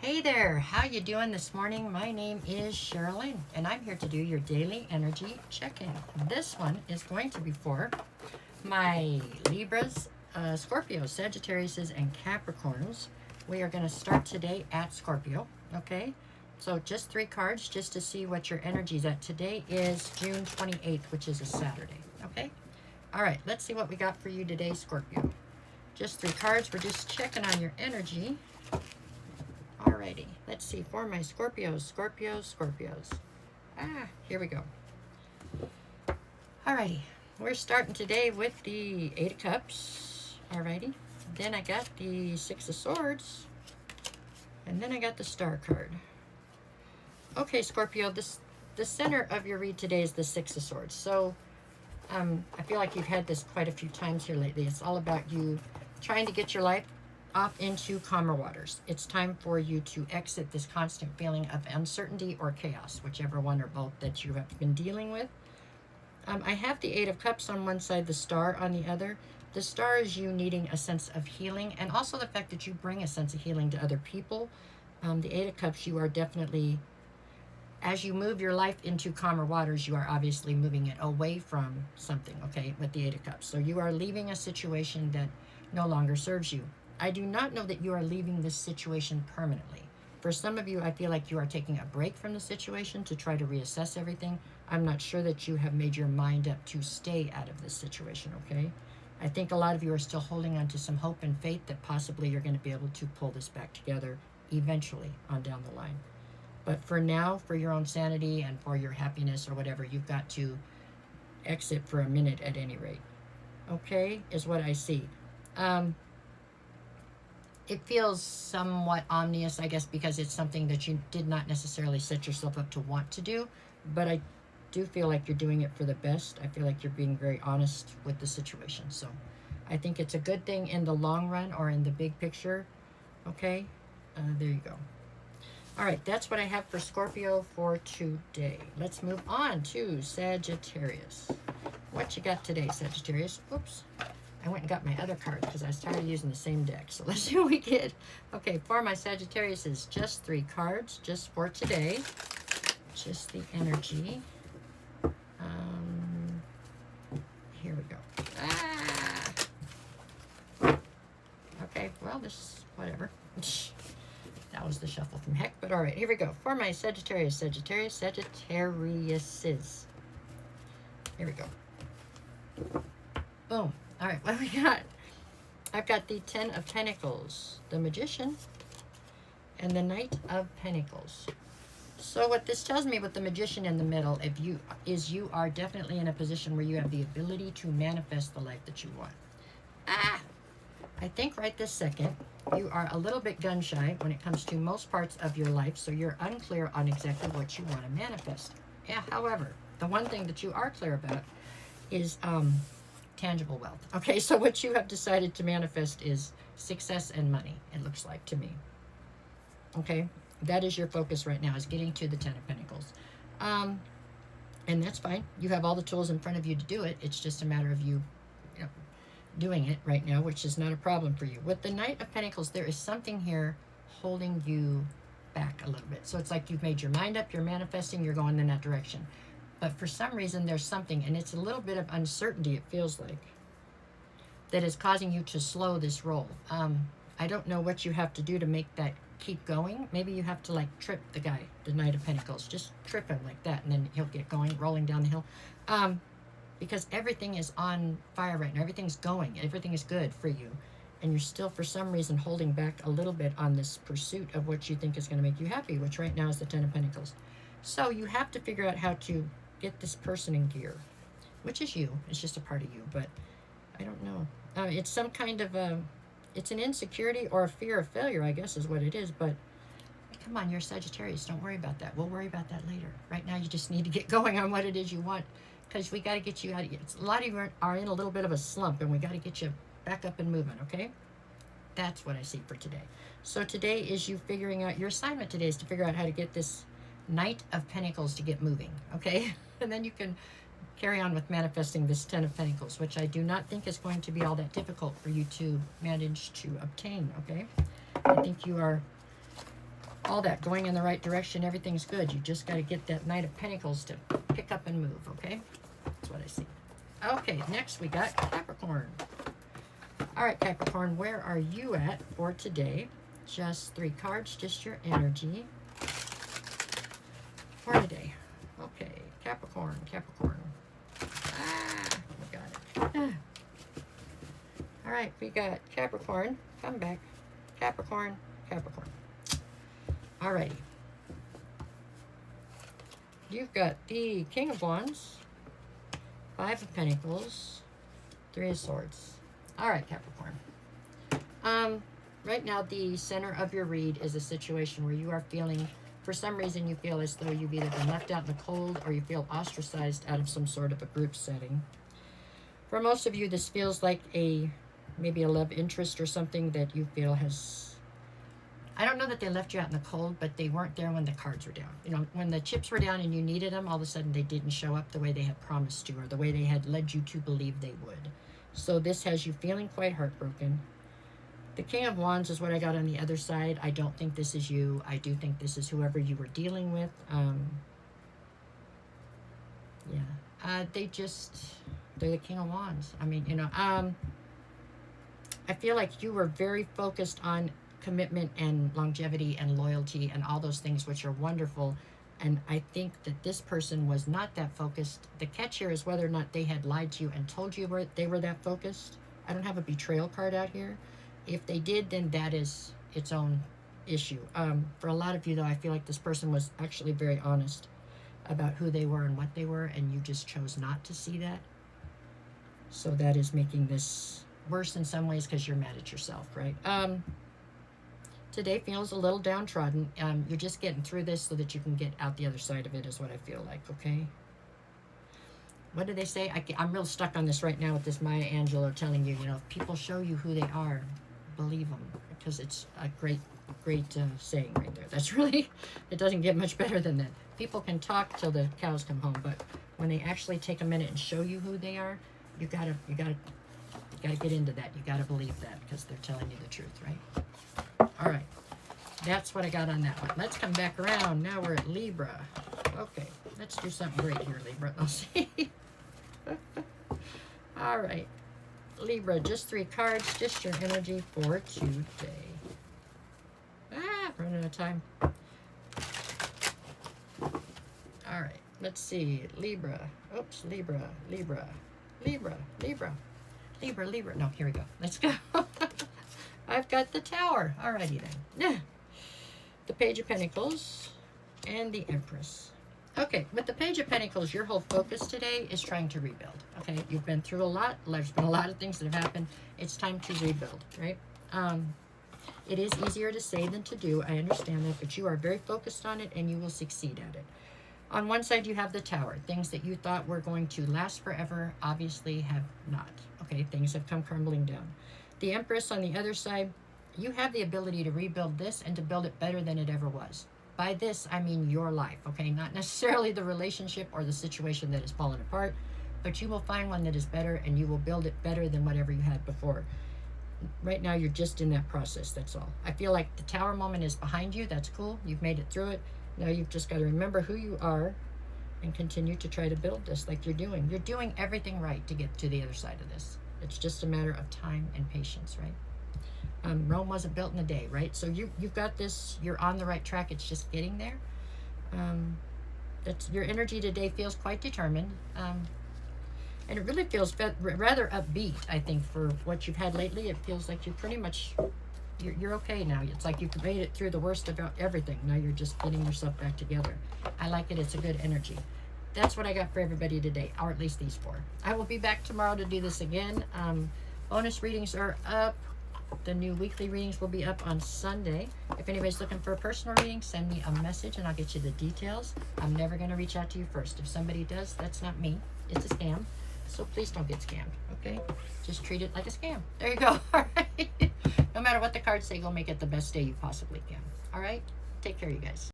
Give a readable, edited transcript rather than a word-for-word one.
Hey there, how you doing this morning? My name is Sherilyn, and I'm here to do your daily energy check-in. This one is going to be for my Libras, Scorpios, Sagittariuses, and Capricorns. We are going to start today at Scorpio, okay? So just 3 cards just to see what your energy is at. Today is June 28th, which is a Saturday, okay? All right, let's see what we got for you today, Scorpio. Just 3 cards. We're just checking on your energy. Alrighty, let's see for my Scorpios. Here we go. Alrighty, we're starting today with the 8 of Cups. Alrighty, then I got the 6 of Swords, and then I got the Star card. Okay, Scorpio, the center of your read today is the 6 of Swords. So I feel like you've had this quite a few times here lately. It's all about you trying to get your life off into calmer waters. It's time for you to exit this constant feeling of uncertainty or chaos, whichever one or both that you have been dealing with. I have the 8 of Cups on one side, the Star on the other. The Star is you needing a sense of healing, and also the fact that you bring a sense of healing to other people. The 8 of Cups, you are definitely, as you move your life into calmer waters, you are obviously moving it away from something, okay, with the 8 of Cups. So you are leaving a situation that no longer serves you. I do not know that you are leaving this situation permanently. For some of you, I feel like you are taking a break from the situation to try to reassess everything. I'm not sure that you have made your mind up to stay out of this situation, okay? I think a lot of you are still holding on to some hope and faith that possibly you're going to be able to pull this back together eventually on down the line. But for now, for your own sanity and for your happiness or whatever, you've got to exit for a minute at any rate. Okay, is what I see. It feels somewhat ominous, I guess, because it's something that you did not necessarily set yourself up to want to do. But I do feel like you're doing it for the best. I feel like you're being very honest with the situation. So I think it's a good thing in the long run or in the big picture. Okay, there you go. All right, that's what I have for Scorpio for today. Let's move on to Sagittarius. What you got today, Sagittarius? Oops. I went and got my other card because I was tired of using the same deck. So let's see what we get. Okay, for my Sagittarius is just 3 cards just for today. Just the energy. Here we go. Okay, well, this, whatever. That was the shuffle from heck, but all right, here we go. For my Sagittariuses. Here we go. Boom. All right, what do we got? I've got the 10 of Pentacles, the Magician, and the Knight of Pentacles. So what this tells me with the Magician in the middle is you are definitely in a position where you have the ability to manifest the life that you want. I think right this second, you are a little bit gun shy when it comes to most parts of your life, so you're unclear on exactly what you want to manifest. Yeah, however, the one thing that you are clear about is tangible wealth. Okay, so what you have decided to manifest is success and money, it looks like to me. Okay, that is your focus right now, is getting to the 10 of Pentacles. And that's fine. You have all the tools in front of you to do it. It's just a matter of you doing it right now, which is not a problem for you. With the Knight of Pentacles, there is something here holding you back a little bit. So it's like you've made your mind up, you're manifesting, you're going in that direction. But for some reason, there's something, and it's a little bit of uncertainty, it feels like, that is causing you to slow this roll. I don't know what you have to do to make that keep going. Maybe you have to, like, trip the guy, the Knight of Pentacles. Just trip him like that, and then he'll get going, rolling down the hill. Because everything is on fire right now. Everything's going. Everything is good for you. And you're still, for some reason, holding back a little bit on this pursuit of what you think is going to make you happy, which right now is the 10 of Pentacles. So you have to figure out how to get this person in gear, which is you. It's just a part of you, but I don't know. It's some kind of it's an insecurity or a fear of failure, I guess is what it is. But come on, you're Sagittarius. Don't worry about that. We'll worry about that later. Right now, you just need to get going on what it is you want, because we got to get you out of it. A lot of you are in a little bit of a slump, and we got to get you back up and moving, okay? That's what I see for today. So today is you figuring out, your assignment today is to figure out how to get this Knight of Pentacles to get moving, okay? And then you can carry on with manifesting this 10 of Pentacles, which I do not think is going to be all that difficult for you to manage to obtain, okay? I think you are all that going in the right direction. Everything's good. You just got to get that Knight of Pentacles to pick up and move, okay? That's what I see. Okay, next we got Capricorn. All right, Capricorn, where are you at for today? Just 3 cards, just your energy for today. Okay, Capricorn, Capricorn. We got it. All right, we got Capricorn. Come back. Capricorn, Capricorn. All righty. You've got the King of Wands, 5 of Pentacles, 3 of Swords. All right, Capricorn. Right now, the center of your read is a situation where you are feeling, for some reason, you feel as though you've either been left out in the cold or you feel ostracized out of some sort of a group setting. For most of you, this feels like maybe a love interest or something that you feel has, I don't know that they left you out in the cold, but they weren't there when the cards were down. You know, when the chips were down and you needed them, all of a sudden they didn't show up the way they had promised to or the way they had led you to believe they would. So this has you feeling quite heartbroken. The King of Wands is what I got on the other side. I don't think this is you. I do think this is whoever you were dealing with. They're the King of Wands. I mean, you know, I feel like you were very focused on commitment and longevity and loyalty and all those things, which are wonderful. And I think that this person was not that focused. The catch here is whether or not they had lied to you and told you they were that focused. I don't have a betrayal card out here. If they did, then that is its own issue. For a lot of you, though, I feel like this person was actually very honest about who they were and what they were, and you just chose not to see that. So that is making this worse in some ways because you're mad at yourself, right? Today feels a little downtrodden. You're just getting through this so that you can get out the other side of it is what I feel like, okay? What do they say? I'm real stuck on this right now with this Maya Angelou telling you, you know, if people show you who they are, believe them, because it's a great saying right there. That's really, it doesn't get much better than that. People can talk till the cows come home, but when they actually take a minute and show you who they are, you gotta get into that. You gotta believe that because they're telling you the truth, right? All right, that's what I got on that one. Let's come back around. Now we're at Libra. Okay, let's do something great here, Libra. Let's see. All right, Libra, just 3 cards, just your energy for today. Running out of time. All right, let's see. Libra. Oops, Libra. No, here we go. Let's go. I've got the Tower. Alrighty then. The Page of Pentacles and the Empress. Okay, with the Page of Pentacles, your whole focus today is trying to rebuild. Okay, you've been through a lot. There's been a lot of things that have happened. It's time to rebuild, right? It is easier to say than to do. I understand that, but you are very focused on it and you will succeed at it. On one side, you have the Tower. Things that you thought were going to last forever obviously have not. Okay, things have come crumbling down. The Empress on the other side, you have the ability to rebuild this and to build it better than it ever was. By this, I mean your life, okay? Not necessarily the relationship or the situation that is falling apart, but you will find one that is better and you will build it better than whatever you had before. Right now, you're just in that process, that's all. I feel like the Tower moment is behind you. That's cool. You've made it through it. Now you've just got to remember who you are and continue to try to build this like you're doing. You're doing everything right to get to the other side of this. It's just a matter of time and patience, right? Rome wasn't built in a day, right? So you've got this. You're on the right track. It's just getting there. That's your energy today feels quite determined. And it really feels rather upbeat, I think, for what you've had lately. It feels like you're pretty much, you're okay now. It's like you've made it through the worst of everything. Now you're just getting yourself back together. I like it. It's a good energy. That's what I got for everybody today, or at least these 4. I will be back tomorrow to do this again. Bonus readings are up. The new weekly readings will be up on Sunday. If anybody's looking for a personal reading, send me a message and I'll get you the details. I'm never going to reach out to you first. If somebody does, that's not me. It's a scam. So please don't get scammed, okay? Just treat it like a scam. There you go, all right? No matter what the cards say, go make it the best day you possibly can, all right? Take care, you guys.